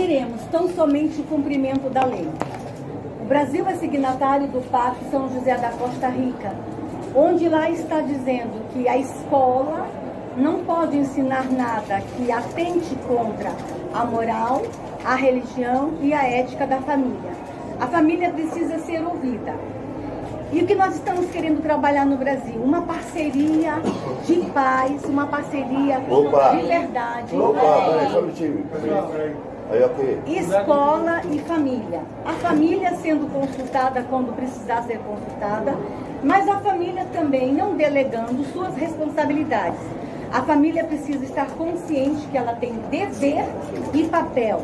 queremos tão somente o cumprimento da lei. O Brasil é signatário do Pacto São José da Costa Rica, onde lá está dizendo que a escola não pode ensinar nada que atente contra a moral, a religião e a ética da família. A família precisa ser ouvida. E o que nós estamos querendo trabalhar no Brasil? Uma parceria de paz, uma parceria de verdade. Escola e família. A família sendo consultada quando precisar ser consultada, mas a família também não delegando suas responsabilidades. A família precisa estar consciente que ela tem dever e papel.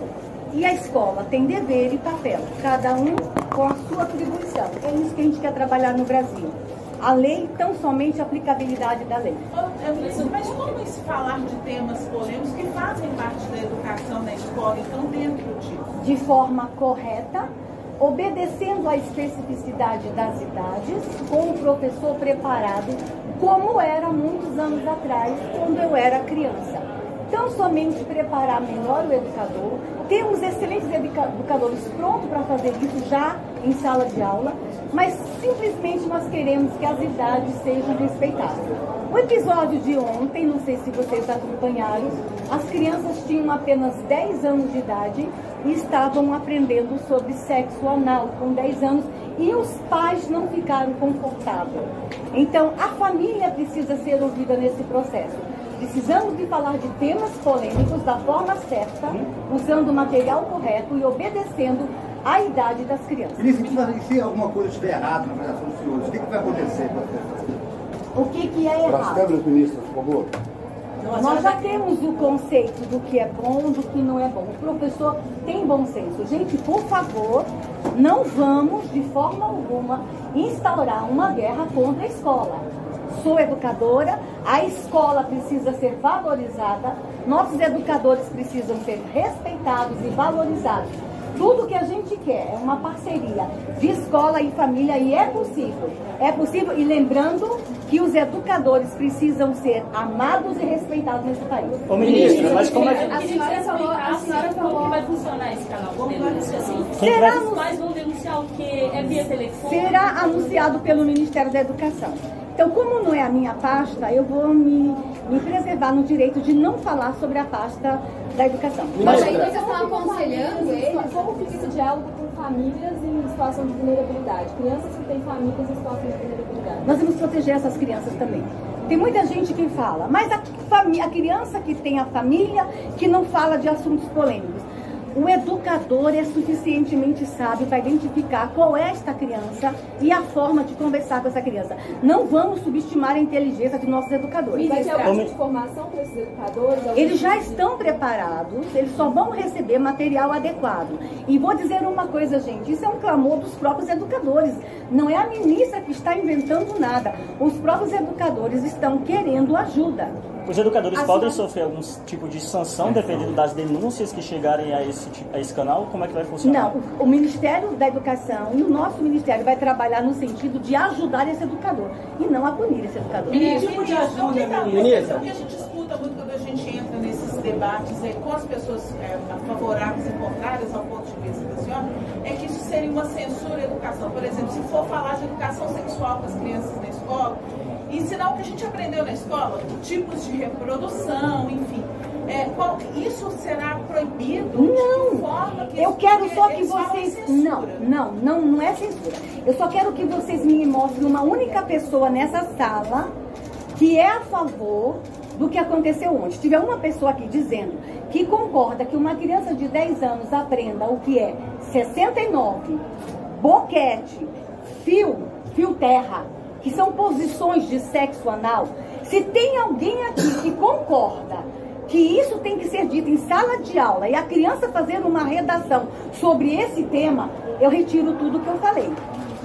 E a escola tem dever e papel, cada um com a sua atribuição. É isso que a gente quer trabalhar no Brasil. A lei, tão somente a aplicabilidade da lei. Mas como falar de temas polêmicos que fazem parte da educação na escola, então dentro disso? De forma correta, obedecendo à especificidade das idades, com o professor preparado, como era muitos anos atrás, quando eu era criança. Tão somente preparar melhor o educador. Temos excelentes educadores prontos para fazer isso já em sala de aula, mas simplesmente nós queremos que as idades sejam respeitadas. O episódio de ontem, não sei se vocês acompanharam, as crianças tinham apenas 10 anos de idade e estavam aprendendo sobre sexo anal com 10 anos e os pais não ficaram confortáveis. Então, a família precisa ser ouvida nesse processo. Precisamos de falar de temas polêmicos da forma certa, usando o material correto e obedecendo à idade das crianças. E se alguma coisa estiver errada na avaliação dos senhores, o que vai acontecer? O que é errado? Para as câmeras, ministra, por favor. Nós já temos o conceito do que é bom, do que não é bom. O professor tem bom senso. Gente, por favor, não vamos, de forma alguma, instaurar uma guerra contra a escola. Sou educadora, a escola precisa ser valorizada, nossos educadores precisam ser respeitados e valorizados. Tudo que a gente quer é uma parceria de escola e família e é possível. É possível e lembrando que os educadores precisam ser amados e respeitados nesse país. Ô ministra, mas como é que... A senhora falou como vai funcionar esse canal de denúncia assim? Os pais vão denunciar o quê? É via telefone? Será anunciado pelo Ministério da Educação. Então, como não é a minha pasta, eu vou me preservar no direito de não falar sobre a pasta da educação. Mas aí vocês estão aconselhando eles? Como fica esse diálogo com famílias em situação de vulnerabilidade? Crianças que têm famílias em situação de vulnerabilidade. Nós vamos proteger essas crianças também. Tem muita gente que fala, mas a criança que tem a família que não fala de assuntos polêmicos. O educador é suficientemente sábio para identificar qual é esta criança e a forma de conversar com essa criança. Não vamos subestimar a inteligência de nossos educadores. Vai ter alguma tipo de formação para esses educadores? Eles já estão preparados, eles só vão receber material adequado. E vou dizer uma coisa, gente, isso é um clamor dos próprios educadores. Não é a ministra que está inventando nada. Os próprios educadores estão querendo ajuda. Os educadores podem sofrer algum tipo de sanção dependendo das denúncias que chegarem a esse canal? Como é que vai funcionar? Não, o Ministério da Educação e o nosso Ministério vai trabalhar no sentido de ajudar esse educador e não a punir esse educador. Que tipo de ajuda, ministra? O que a gente escuta muito quando a gente entra nesses debates com as pessoas favoráveis e contrárias ao ponto de vista da senhora, é que isso seria uma censura à educação. Por exemplo, se for falar de educação sexual com as crianças na escola, ensinar o que a gente aprendeu na escola, tipos de reprodução, enfim. Isso será proibido? Não, de que forma que eu quero só que vocês... Não é censura. Eu só quero que vocês me mostrem uma única pessoa nessa sala que é a favor do que aconteceu ontem. Se tiver uma pessoa aqui dizendo que concorda que uma criança de 10 anos aprenda o que é 69, boquete, fio terra, que são posições de sexo anal, se tem alguém aqui que concorda que isso tem que ser dito em sala de aula e a criança fazer uma redação sobre esse tema, eu retiro tudo que eu falei.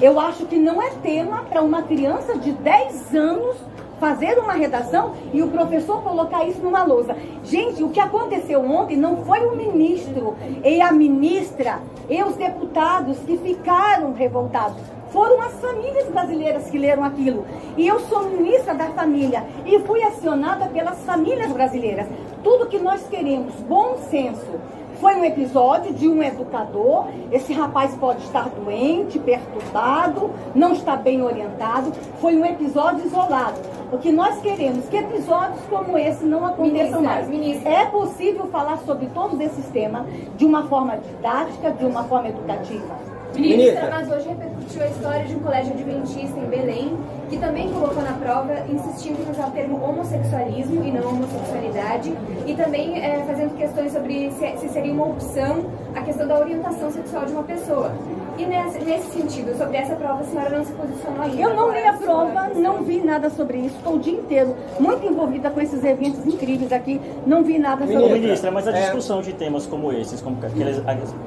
Eu acho que não é tema para uma criança de 10 anos fazer uma redação e o professor colocar isso numa lousa. Gente, o que aconteceu ontem não foi o ministro e a ministra e os deputados que ficaram revoltados. Foram as famílias brasileiras que leram aquilo. E eu sou ministra da família e fui acionada pelas famílias brasileiras. Tudo que nós queremos, bom senso, Foi um episódio de um educador. Esse rapaz pode estar doente, perturbado, não está bem orientado. Foi um episódio isolado. O que nós queremos que episódios como esse não aconteçam mais. É possível falar sobre todos esses temas de uma forma didática, de uma forma educativa. Ministra, mas hoje repercutiu a história de um colégio adventista em Belém, que também colocou na prova, insistindo em usar o termo homossexualismo e não homossexualidade, e também fazendo questões sobre se seria uma opção a questão da orientação sexual de uma pessoa. E nesse sentido, sobre essa prova, a senhora não se posicionou ainda? Eu não li a prova, não vi nada sobre isso. Estou o dia inteiro muito envolvida com esses eventos incríveis aqui, não vi nada sobre isso. Ministra, mas a discussão de temas como esses, como aqueles,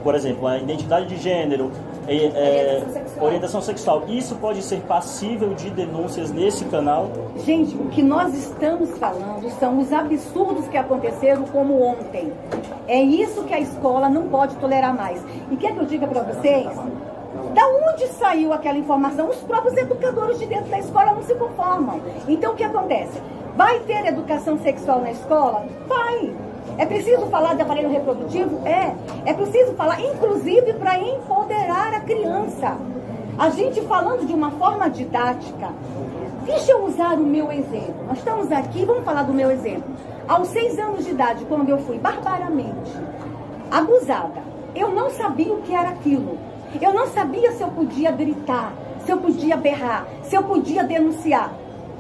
por exemplo, a identidade de gênero, orientação sexual, isso pode ser passível de denúncias nesse canal? Gente, o que nós estamos falando são os absurdos que aconteceram como ontem. É isso que a escola não pode tolerar mais. E quer que eu diga para vocês? Da onde saiu aquela informação? Os próprios educadores de dentro da escola não se conformam. Então o que acontece? Vai ter educação sexual na escola? Vai! É preciso falar de aparelho reprodutivo? É preciso falar, inclusive, para empoderar a criança. A gente falando de uma forma didática. Deixa eu usar o meu exemplo. Nós estamos aqui, vamos falar do meu exemplo. Aos 6 anos de idade, quando eu fui barbaramente abusada, eu não sabia o que era aquilo. Eu não sabia se eu podia gritar, se eu podia berrar, se eu podia denunciar.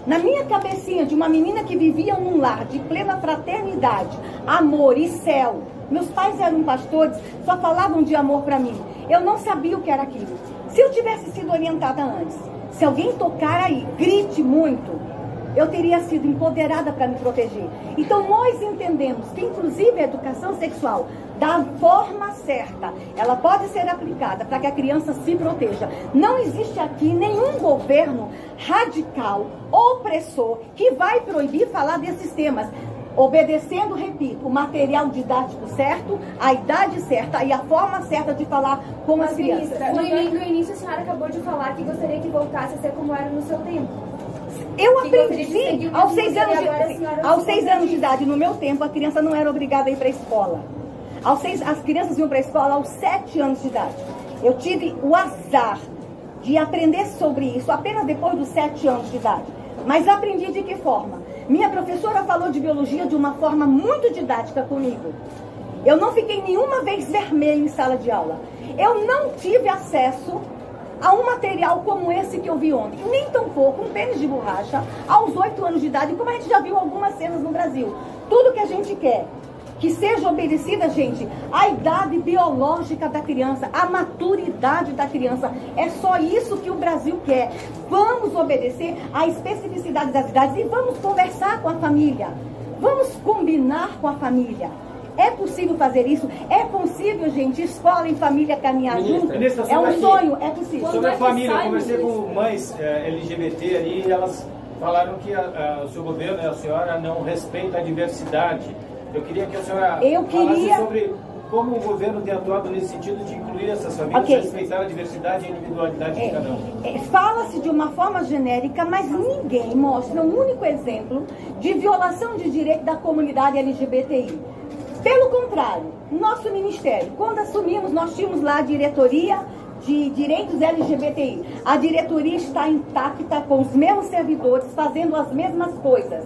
Na minha cabecinha de uma menina que vivia num lar de plena fraternidade, amor e céu. Meus pais eram pastores, só falavam de amor para mim. Eu não sabia o que era aquilo. Se eu tivesse sido orientada antes, se alguém tocar aí, grite muito, eu teria sido empoderada para me proteger. Então nós entendemos que inclusive a educação sexual, da forma certa, ela pode ser aplicada para que a criança se proteja. Não existe aqui nenhum governo radical, opressor, que vai proibir falar desses temas, obedecendo, repito, o material didático certo, a idade certa e a forma certa de falar com as crianças. No início a senhora acabou de falar que gostaria que voltasse a ser como era no seu tempo. Eu aprendi aos 6 anos de idade. No meu tempo, a criança não era obrigada a ir para a escola. As crianças iam para a escola aos 7 anos de idade. Eu tive o azar de aprender sobre isso apenas depois dos 7 anos de idade. Mas aprendi de que forma? Minha professora falou de biologia de uma forma muito didática comigo. Eu não fiquei nenhuma vez vermelha em sala de aula. Eu não tive acesso a um material como esse que eu vi ontem. Nem tampouco um pênis de borracha aos 8 anos de idade, como a gente já viu algumas cenas no Brasil. Tudo que a gente quer que seja obedecida, gente, a idade biológica da criança, a maturidade da criança. É só isso que o Brasil quer. Vamos obedecer à especificidade das idades e vamos conversar com a família. Vamos combinar com a família. É possível fazer isso? É possível, gente, escola e família caminhar junto? É um sonho, é possível. Sobre a família, eu conversei com mães LGBT ali e elas falaram que o seu governo e a senhora não respeita a diversidade. Eu queria que a senhora falasse sobre como o governo tem atuado nesse sentido de incluir essas famílias, respeitar a diversidade e a individualidade de cada um. Fala-se de uma forma genérica, mas ninguém mostra um único exemplo de violação de direito da comunidade LGBTI. Pelo contrário, nosso ministério, quando assumimos, nós tínhamos lá a diretoria de direitos LGBTI. A diretoria está intacta, com os mesmos servidores, fazendo as mesmas coisas.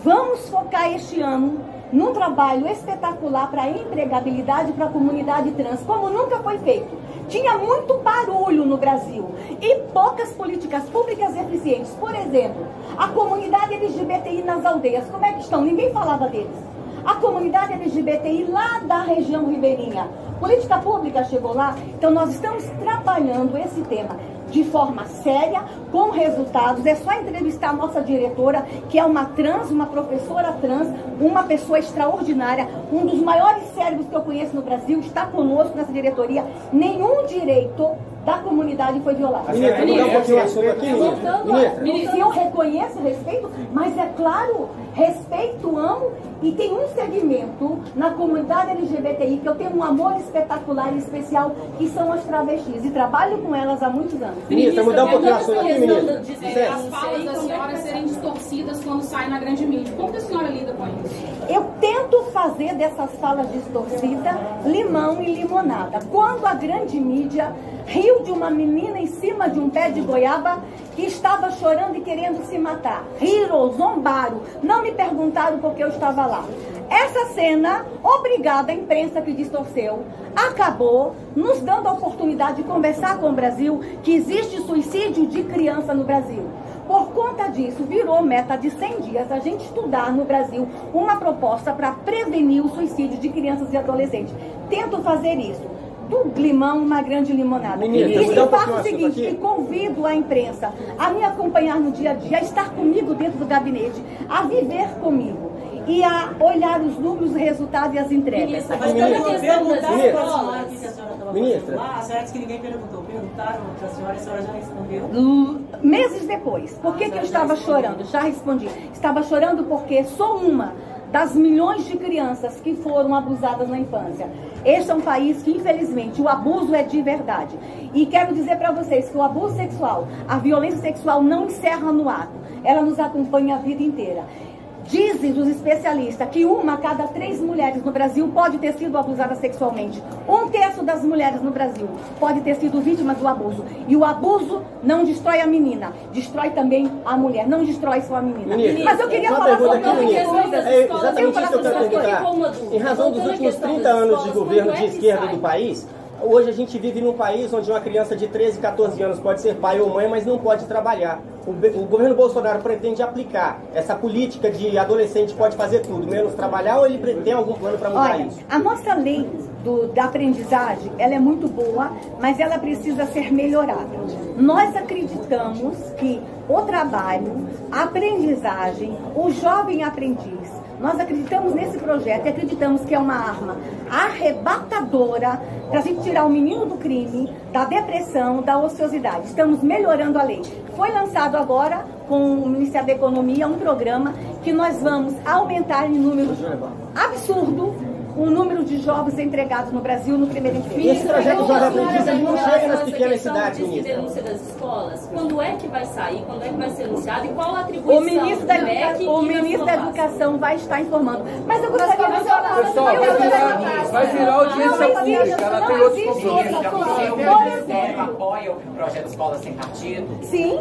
Vamos focar este ano num trabalho espetacular para a empregabilidade para a comunidade trans, como nunca foi feito. Tinha muito barulho no Brasil e poucas políticas públicas eficientes. Por exemplo, a comunidade LGBTI nas aldeias, como é que estão? Ninguém falava deles. A comunidade LGBTI lá da região ribeirinha, política pública chegou lá? Então nós estamos trabalhando esse tema de forma séria, com resultados. É só entrevistar a nossa diretora, que é uma trans, uma professora trans, uma pessoa extraordinária, um dos maiores cérebros que eu conheço no Brasil, está conosco nessa diretoria. Nenhum direito da comunidade foi violada. Ministra, vou dar um pouquinho o assunto aqui, ministra. Eu reconheço, respeito, mas é claro, respeito, amo, e tem um segmento na comunidade LGBTI que eu tenho um amor espetacular e especial, que são as travestis, e trabalho com elas há muitos anos. Ministra, mudar um pouquinho o assunto aqui, ministra. As falas da senhora serem distorcidas quando saem na grande mídia. Como que a senhora lida com isso? Eu tento fazer dessas falas distorcidas limão e limonada. Quando a grande mídia riu de uma menina em cima de um pé de goiaba que estava chorando e querendo se matar. Riram, zombaram, não me perguntaram por que eu estava lá. Essa cena, obrigada à imprensa que distorceu, acabou nos dando a oportunidade de conversar com o Brasil que existe suicídio de criança no Brasil. Por conta disso, virou meta de 100 dias a gente estudar no Brasil uma proposta para prevenir o suicídio de crianças e adolescentes. Tento fazer isso. Do limão, uma grande limonada. E faço o seguinte, e convido a imprensa a me acompanhar no dia a dia, a estar comigo dentro do gabinete, a viver comigo e a olhar os números, os resultados e as entregas. Ministra, a senhora disse que ninguém perguntou. Perguntaram para a senhora já respondeu? Meses depois. Por que eu estava chorando? Já respondi. Estava chorando porque sou uma das milhões de crianças que foram abusadas na infância. Este é um país que, infelizmente, o abuso é de verdade. E quero dizer para vocês que o abuso sexual, a violência sexual não encerra no ato. Ela nos acompanha a vida inteira. Dizem os especialistas que 1 a cada 3 mulheres no Brasil pode ter sido abusada sexualmente. 1/3 das mulheres no Brasil pode ter sido vítima do abuso. E o abuso não destrói a menina, destrói também a mulher, não destrói só a menina. Mas eu queria falar sobre exatamente isso que eu quero perguntar. Em razão dos últimos 30 anos de governo de esquerda do país, hoje a gente vive num país onde uma criança de 13, 14 anos pode ser pai ou mãe, mas não pode trabalhar. O governo Bolsonaro pretende aplicar essa política de adolescente pode fazer tudo, menos trabalhar, ou ele tem algum plano para mudar isso? A nossa lei da aprendizagem, ela é muito boa, mas ela precisa ser melhorada. Nós acreditamos que o trabalho, a aprendizagem, o jovem aprendiz, nós acreditamos nesse projeto e acreditamos que é uma arma arrebatadora para a gente tirar o menino do crime, da depressão, da ociosidade. Estamos melhorando a lei. Foi lançado agora com o Ministério da Economia um programa que nós vamos aumentar em número absurdo o número de jovens empregados no Brasil no primeiro emprego. Esse projeto Jovem Aprendiz ele não chega nas pequenas cidades, ministra. Denúncia das escolas, quando é que vai sair, quando é que vai ser anunciado e qual a atribuição o ministro da Educação vai estar informando. Mas eu gostaria de falar... Pessoal, vai virar audiência pública, ela tem outros compromissos. O Ministério apoia o projeto Escola Sem Partido? Sim.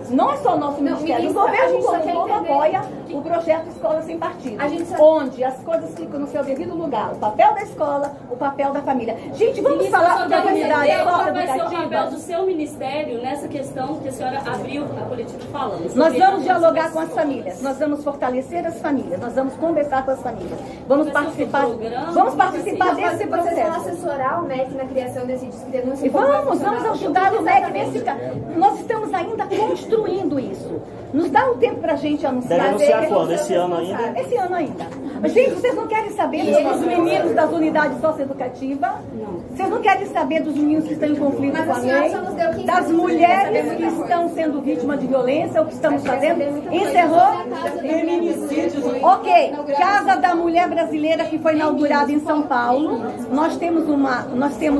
Não é só o nosso ministério, o governo como um todo apoia o projeto Escola Sem Partido, onde as coisas ficam no seu devido lugar, o papel da escola, o papel da família. Gente, vamos falar da unidade educativa. Qual vai ser o papel do seu ministério nessa questão que a senhora abriu a coletiva falando? Nós vamos dialogar com as famílias, nós vamos fortalecer as famílias, nós vamos conversar com as famílias, vamos participar desse processo. Vocês vão assessorar o MEC na criação desse disco de denúncia? Vamos ajudar o MEC nesse caso. Nós estamos ainda construindo isso. Nos dá um tempo pra gente anunciar. Deve anunciar quando? Esse ano ainda? Esse ano ainda. Mas, gente, vocês não querem saber dos meninos das unidades socioeducativas? Não. Vocês não querem saber dos meninos que estão em conflito com a lei? Das mulheres que estão sendo vítimas de violência, o que estamos fazendo? Encerrou? Feminicídios. Ok. Casa da Mulher Brasileira, que foi inaugurada em São Paulo. Nós temos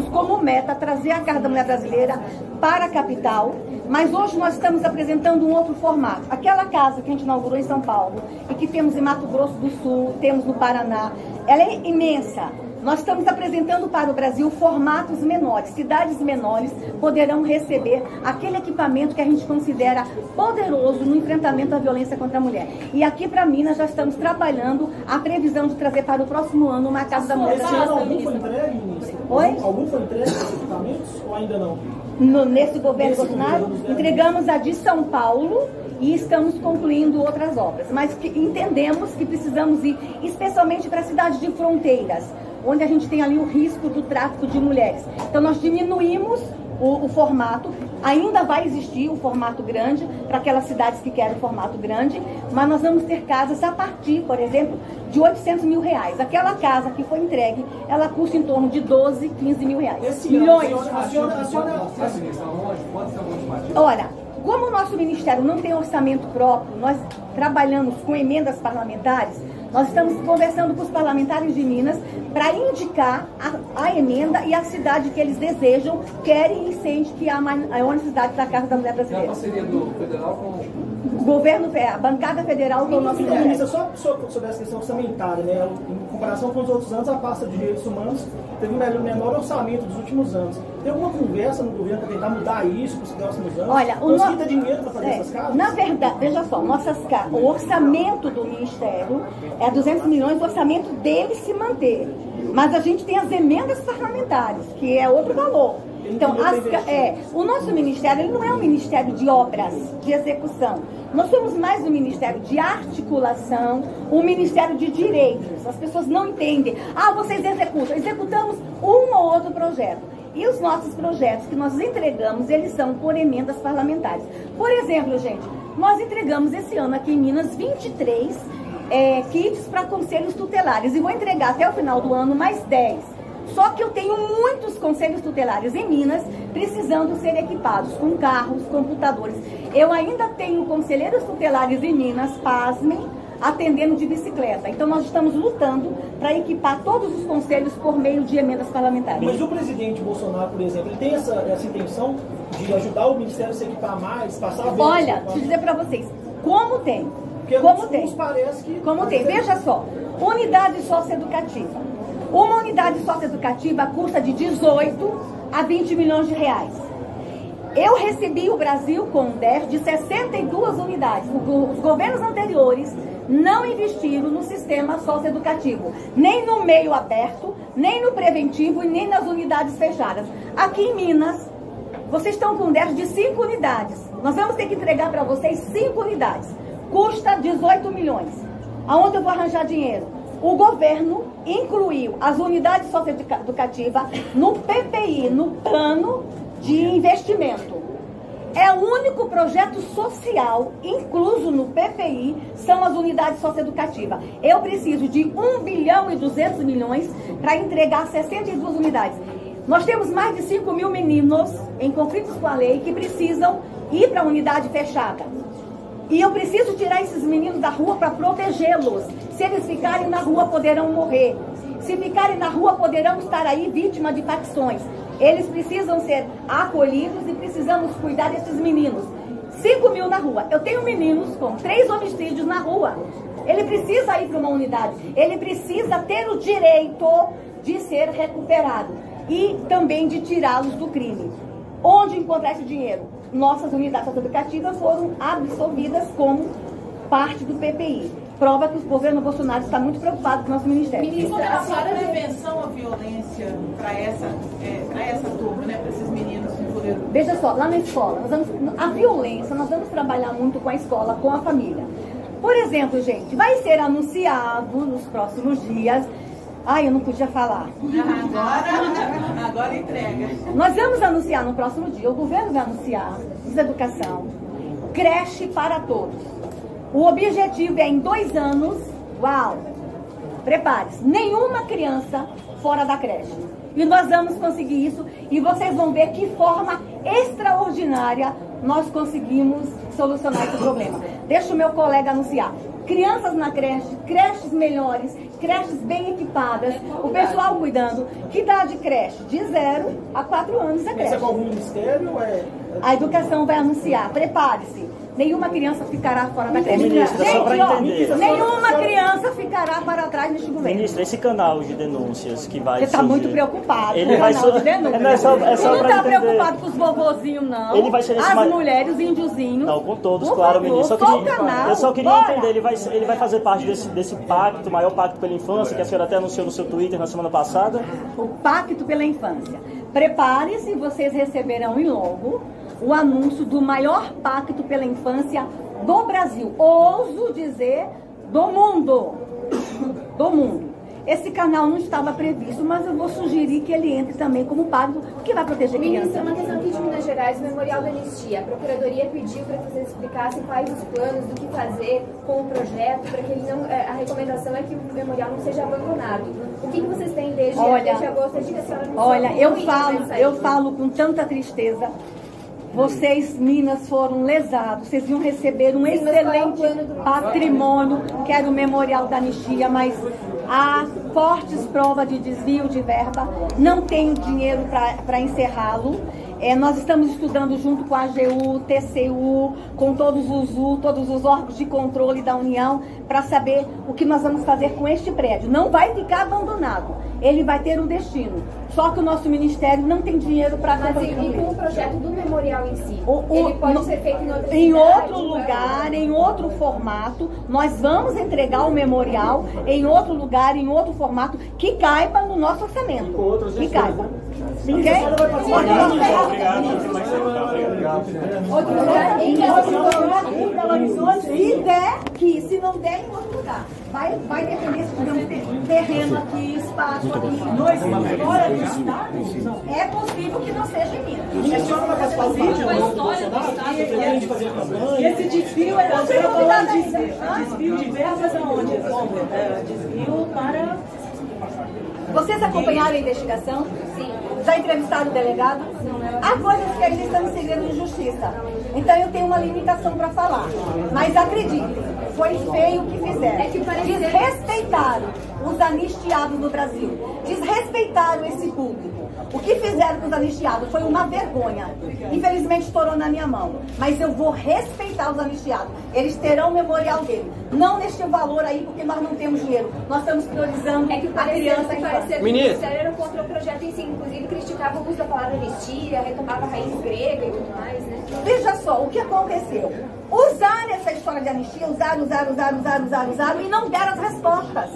como meta trazer a Casa da Mulher Brasileira para a capital. Mas hoje nós estamos apresentando um outro formato. Aquela casa que a gente inaugurou em São Paulo e que temos em Mato Grosso do Sul, temos no Paraná, ela é imensa. Nós estamos apresentando para o Brasil formatos menores. Cidades menores poderão receber aquele equipamento que a gente considera poderoso no enfrentamento à violência contra a mulher. E aqui para Minas já estamos trabalhando a previsão de trazer para o próximo ano uma Casa da Mulher Brasileira. Algum foi entregue, ministro? Oi? Algum foi entregue esses equipamentos ou ainda não? Nesse governo Bolsonaro, entregamos a de São Paulo e estamos concluindo outras obras. Mas entendemos que precisamos ir especialmente para cidades de fronteiras, onde a gente tem ali o risco do tráfico de mulheres. Então nós diminuímos o formato, Ainda vai existir o formato grande para aquelas cidades que querem o formato grande, mas nós vamos ter casas a partir, por exemplo, de R$800 mil. Aquela casa que foi entregue, ela custa em torno de 12, 15 mil reais. Milhões. Olha, como o nosso ministério não tem orçamento próprio, nós trabalhamos com emendas parlamentares, nós estamos conversando com os parlamentares de Minas para indicar a emenda e a cidade que eles desejam, querem e sentem que há maior necessidade da Casa da Mulher Brasileira. É a parceria do federal com o governo, a bancada federal com o nosso ministro. Só sobre essa questão orçamentária, né? Em comparação com os outros anos, a pasta de direitos humanos teve um menor orçamento dos últimos anos. Tem alguma conversa no governo para tentar mudar isso para os próximos anos? Olha, conseguir ter dinheiro para fazer essas casas? Na verdade, veja só, o orçamento do Ministério é 200 milhões, o orçamento dele se manter. Mas a gente tem as emendas parlamentares, que é outro valor. Então, o nosso ministério, ele não é um ministério de obras, de execução. Nós somos mais um ministério de articulação, um ministério de direitos. As pessoas não entendem. Vocês executam. Executamos um ou outro projeto. E os nossos projetos que nós entregamos, eles são por emendas parlamentares. Por exemplo, gente, nós entregamos esse ano aqui em Minas 23 kits para conselhos tutelares. E vou entregar até o final do ano mais 10. Só que eu tenho muitos conselhos tutelares em Minas precisando ser equipados com carros, computadores. Eu ainda tenho conselheiros tutelares em Minas, pasmem, atendendo de bicicleta. Então nós estamos lutando para equipar todos os conselhos por meio de emendas parlamentares. Mas o presidente Bolsonaro, por exemplo, ele tem essa intenção de ajudar o ministério a se equipar mais, passar a ver... Olha, deixa eu dizer para vocês, como tem? Como tem? Veja só, unidade socioeducativa. Uma unidade socioeducativa custa de 18 a 20 milhões de reais. Eu recebi o Brasil com um DER de 62 unidades. Os governos anteriores não investiram no sistema socioeducativo, nem no meio aberto, nem no preventivo e nem nas unidades fechadas. Aqui em Minas, vocês estão com um DER de 5 unidades. Nós vamos ter que entregar para vocês 5 unidades. Custa 18 milhões. Aonde eu vou arranjar dinheiro? O governo incluiu as unidades socioeducativas no PPI, no plano de investimento. É o único projeto social incluso no PPI, são as unidades socioeducativas. Eu preciso de 1 bilhão e 200 milhões para entregar 62 unidades. Nós temos mais de 5 mil meninos em conflitos com a lei que precisam ir para a unidade fechada. E eu preciso tirar esses meninos da rua para protegê-los. Se eles ficarem na rua, poderão morrer. Se ficarem na rua, poderão estar aí vítimas de facções. Eles precisam ser acolhidos e precisamos cuidar desses meninos. 5 mil na rua. Eu tenho meninos com 3 homicídios na rua. Ele precisa ir para uma unidade. Ele precisa ter o direito de ser recuperado. E também de tirá-los do crime. Onde encontrar esse dinheiro? Nossas unidades socioeducativas foram absorvidas como parte do PPI. Prova que o governo Bolsonaro está muito preocupado com o nosso ministério. Ministra, a senhora prevenção à violência para essa turma, né, para esses meninos vulneráveis? Veja só, lá na escola, a violência, nós vamos trabalhar muito com a escola, com a família. Por exemplo, gente, vai ser anunciado nos próximos dias... eu não podia falar. Agora entrega. Nós vamos anunciar no próximo dia, o governo vai anunciar, educação, creche para todos. O objetivo é em 2 anos, prepare-se, nenhuma criança fora da creche. E nós vamos conseguir isso e vocês vão ver que forma extraordinária nós conseguimos solucionar esse problema. Deixa o meu colega anunciar. Crianças na creche, creches melhores, creches bem equipadas, o pessoal cuidando. Que idade creche? De 0 a 4 anos é creche. Mas é com algum ministério? A educação vai anunciar, prepare-se. Nenhuma criança ficará fora da creche. Ministra, gente, só para entender. Nenhuma criança ficará para trás neste governo. Ministra, esse canal de denúncias que vai Você está muito preocupado ele com o vai canal de denúncias. Você não está preocupado com os vovozinhos, não. Ele vai ser as mulheres, os índiozinhos. Não, com todos, claro, ministro. Eu só queria entender, ele vai fazer parte desse pacto, maior pacto pela infância, que a senhora até anunciou no seu Twitter na semana passada. O pacto pela infância. Prepare-se, vocês receberão em logo o anúncio do maior pacto pela infância do Brasil. Ouso dizer, do mundo. Do mundo. esse canal não estava previsto, mas eu vou sugerir que ele entre também como pároco, porque vai proteger crianças. Ministra, uma questão aqui de Minas Gerais, o Memorial da Anistia. A Procuradoria pediu para que vocês explicassem quais os planos, do que fazer com o projeto, para que ele não, a recomendação é que o memorial não seja abandonado. O que vocês têm desde agosto? Diga a senhora, olha, eu falo com tanta tristeza. Vocês, Minas, foram lesados. Vocês iam receber um excelente patrimônio, que era o Memorial da Anistia, mas há fortes provas de desvio de verba. Não tenho dinheiro para encerrá-lo. Nós estamos estudando junto com a AGU, TCU, com todos os órgãos de controle da União, para saber o que nós vamos fazer com este prédio. Não vai ficar abandonado, ele vai ter um destino. Só que o nosso ministério não tem dinheiro para fazer. E com o projeto do memorial em si, ele pode ser feito em outro lugar, em outro formato. Nós vamos entregar o memorial em outro lugar, em outro formato, que caiba no nosso orçamento. Que caiba. Outro lugar em Belo Horizonte, se não der, em outro lugar. Vai depender se tiver terreno aqui, espaço aqui. Fora do estado, é possível que não seja em Minas. A senhora vai participar do vídeo E esse desvio é desvio de verbas aonde? Desvio para... Vocês acompanharam a investigação? Sim. Já entrevistaram o delegado? Há coisas que ainda estão em segredo de justiça. Então eu tenho uma limitação para falar. Mas acredite, foi feio o que fizeram. Desrespeitaram os anistiados do Brasil. Desrespeitaram esse público. O que fizeram com os anistiados foi uma vergonha. Infelizmente estourou na minha mão. Mas eu vou respeitar os anistiados. Eles terão o memorial dele. Não neste valor aí, porque nós não temos dinheiro. Nós estamos priorizando a criança. O Ministério era contra o projeto em si. Inclusive criticava o uso da palavra anistia, retomava a raiz grega e tudo mais, né? Veja só, o que aconteceu? Usaram essa história de anistia, usaram e não deram as respostas.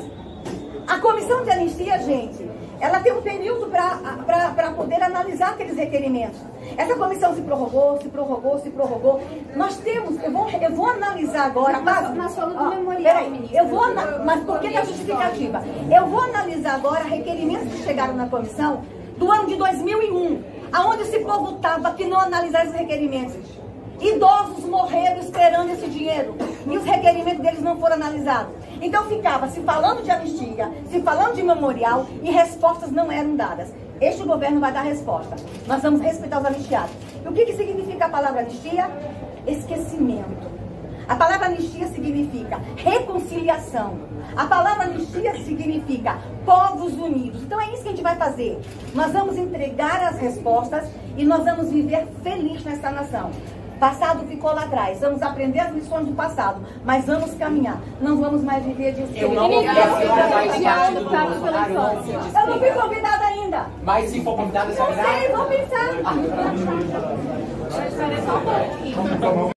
A comissão de anistia, gente, ela tem um período para poder analisar aqueles requerimentos. Essa comissão se prorrogou. Nós temos, eu vou analisar agora. Mas falando do memorial, ministra. Mas por que a justificativa? Eu vou analisar agora requerimentos que chegaram na comissão do ano de 2001, aonde esse povo estava que não analisaram esses requerimentos. Idosos morreram esperando esse dinheiro e os requerimentos deles não foram analisados. Então ficava se falando de anistia, se falando de memorial e respostas não eram dadas. Este governo vai dar resposta. Nós vamos respeitar os anistiados. E o que significa a palavra anistia? Esquecimento. A palavra anistia significa reconciliação. A palavra anistia significa povos unidos. Então é isso que a gente vai fazer. Nós vamos entregar as respostas e nós vamos viver feliz nessa nação. O passado ficou lá atrás. Vamos aprender as lições do passado, mas vamos caminhar. Não vamos mais viver de Eu não fui convidada ainda. Mas se for convidada, não sei, vou pensar.